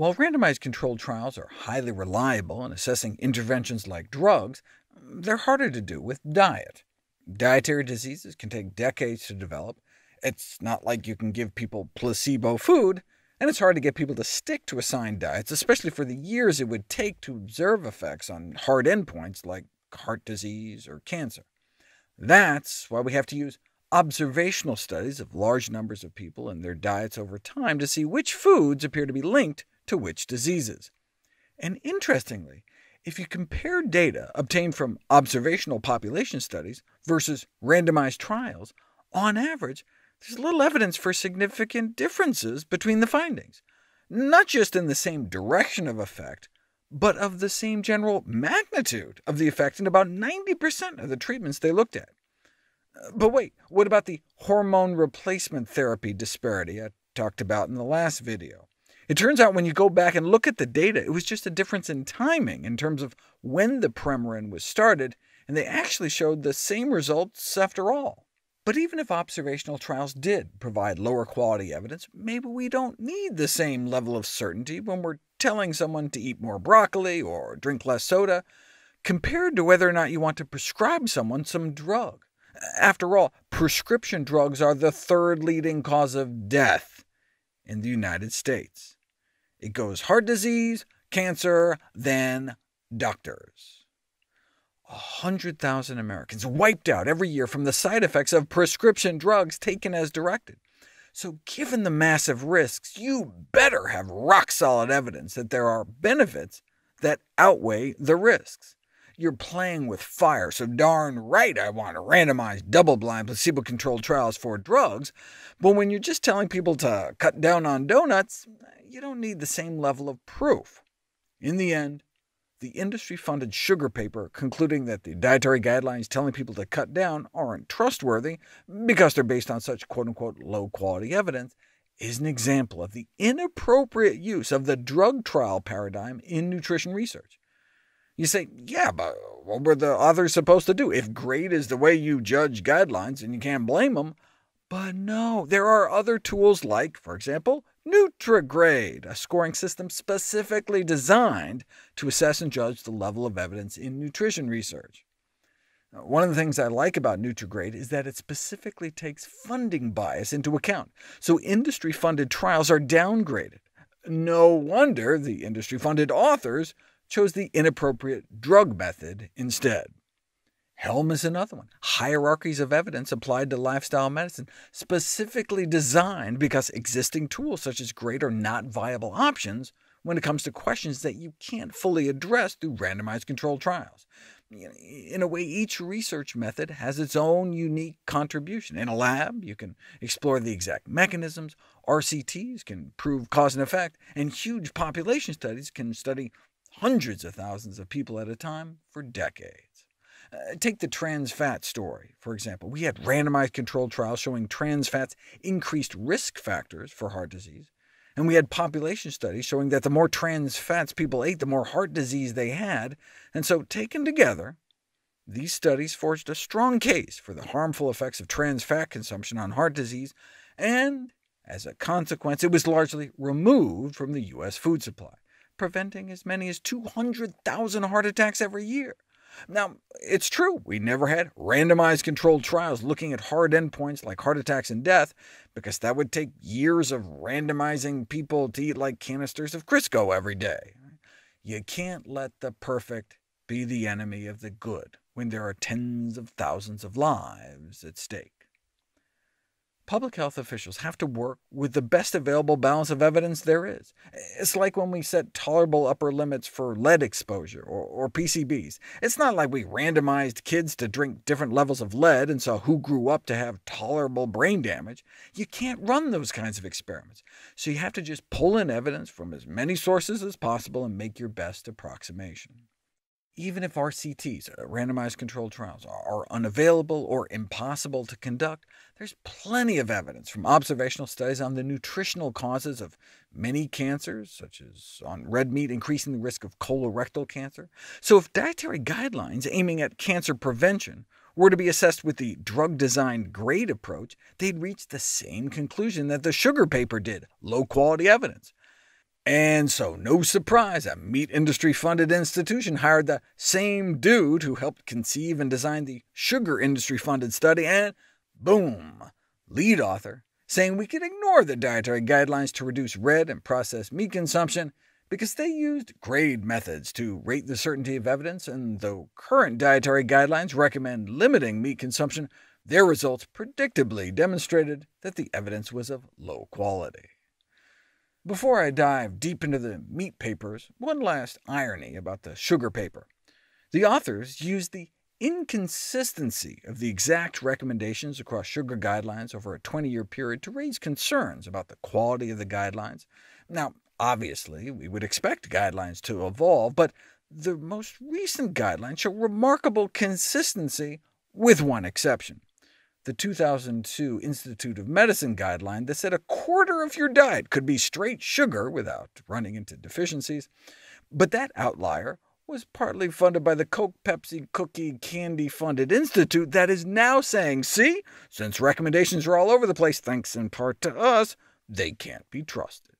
While randomized controlled trials are highly reliable in assessing interventions like drugs, they're harder to do with diet. Dietary diseases can take decades to develop. It's not like you can give people placebo food, and it's hard to get people to stick to assigned diets, especially for the years it would take to observe effects on hard endpoints like heart disease or cancer. That's why we have to use observational studies of large numbers of people and their diets over time to see which foods appear to be linked to which diseases. And interestingly, if you compare data obtained from observational population studies versus randomized trials, on average, there's little evidence for significant differences between the findings, not just in the same direction of effect, but of the same general magnitude of the effect in about 90% of the treatments they looked at. But wait, what about the hormone replacement therapy disparity I talked about in the last video? It turns out when you go back and look at the data, it was just a difference in timing in terms of when the Premarin was started, and they actually showed the same results after all. But even if observational trials did provide lower quality evidence, maybe we don't need the same level of certainty when we're telling someone to eat more broccoli or drink less soda, compared to whether or not you want to prescribe someone some drug. After all, prescription drugs are the third leading cause of death in the United States. It goes heart disease, cancer, then doctors. 100,000 Americans wiped out every year from the side effects of prescription drugs taken as directed. So given the massive risks, you better have rock-solid evidence that there are benefits that outweigh the risks. You're playing with fire, so darn right I want randomized, double-blind, placebo-controlled trials for drugs, but when you're just telling people to cut down on donuts, you don't need the same level of proof. In the end, the industry-funded sugar paper concluding that the dietary guidelines telling people to cut down aren't trustworthy because they're based on such quote-unquote low-quality evidence is an example of the inappropriate use of the drug trial paradigm in nutrition research. You say, yeah, but what were the authors supposed to do if grade is the way you judge guidelines, and you can't blame them? But no, there are other tools like, for example, Nutrigrade, a scoring system specifically designed to assess and judge the level of evidence in nutrition research. One of the things I like about Nutrigrade is that it specifically takes funding bias into account, so industry-funded trials are downgraded. No wonder the industry-funded authors chose the inappropriate drug method instead. Helm is another one. Hierarchies of evidence applied to lifestyle medicine, specifically designed because existing tools such as GRADE are not viable options when it comes to questions that you can't fully address through randomized controlled trials. In a way, each research method has its own unique contribution. In a lab, you can explore the exact mechanisms, RCTs can prove cause and effect, and huge population studies can study hundreds of thousands of people at a time for decades. Take the trans fat story, for example. We had randomized controlled trials showing trans fats increased risk factors for heart disease, and we had population studies showing that the more trans fats people ate, the more heart disease they had, and so taken together, these studies forged a strong case for the harmful effects of trans fat consumption on heart disease, and as a consequence, it was largely removed from the U.S. food supply, preventing as many as 200,000 heart attacks every year. Now, it's true, we never had randomized controlled trials looking at hard endpoints like heart attacks and death, because that would take years of randomizing people to eat like canisters of Crisco every day. You can't let the perfect be the enemy of the good when there are tens of thousands of lives at stake. Public health officials have to work with the best available balance of evidence there is. It's like when we set tolerable upper limits for lead exposure or PCBs. It's not like we randomized kids to drink different levels of lead and saw who grew up to have tolerable brain damage. You can't run those kinds of experiments, so you have to just pull in evidence from as many sources as possible and make your best approximation. Even if RCTs, randomized controlled trials, are unavailable or impossible to conduct, there's plenty of evidence from observational studies on the nutritional causes of many cancers, such as on red meat increasing the risk of colorectal cancer. So if dietary guidelines aiming at cancer prevention were to be assessed with the drug-designed GRADE approach, they'd reach the same conclusion that the sugar paper did, low-quality evidence. And so, no surprise, a meat industry-funded institution hired the same dude who helped conceive and design the sugar industry-funded study, and boom, lead author, saying we could ignore the dietary guidelines to reduce red and processed meat consumption because they used grade methods to rate the certainty of evidence, and though current dietary guidelines recommend limiting meat consumption, their results predictably demonstrated that the evidence was of low quality. Before I dive deep into the meat papers, one last irony about the sugar paper. The authors used the inconsistency of the exact recommendations across sugar guidelines over a 20-year period to raise concerns about the quality of the guidelines. Now, obviously, we would expect guidelines to evolve, but the most recent guidelines show remarkable consistency, with one exception. The 2002 Institute of Medicine guideline that said a quarter of your diet could be straight sugar without running into deficiencies. But that outlier was partly funded by the Coke, Pepsi, cookie, candy-funded institute that is now saying, see, since recommendations are all over the place, thanks in part to us, they can't be trusted.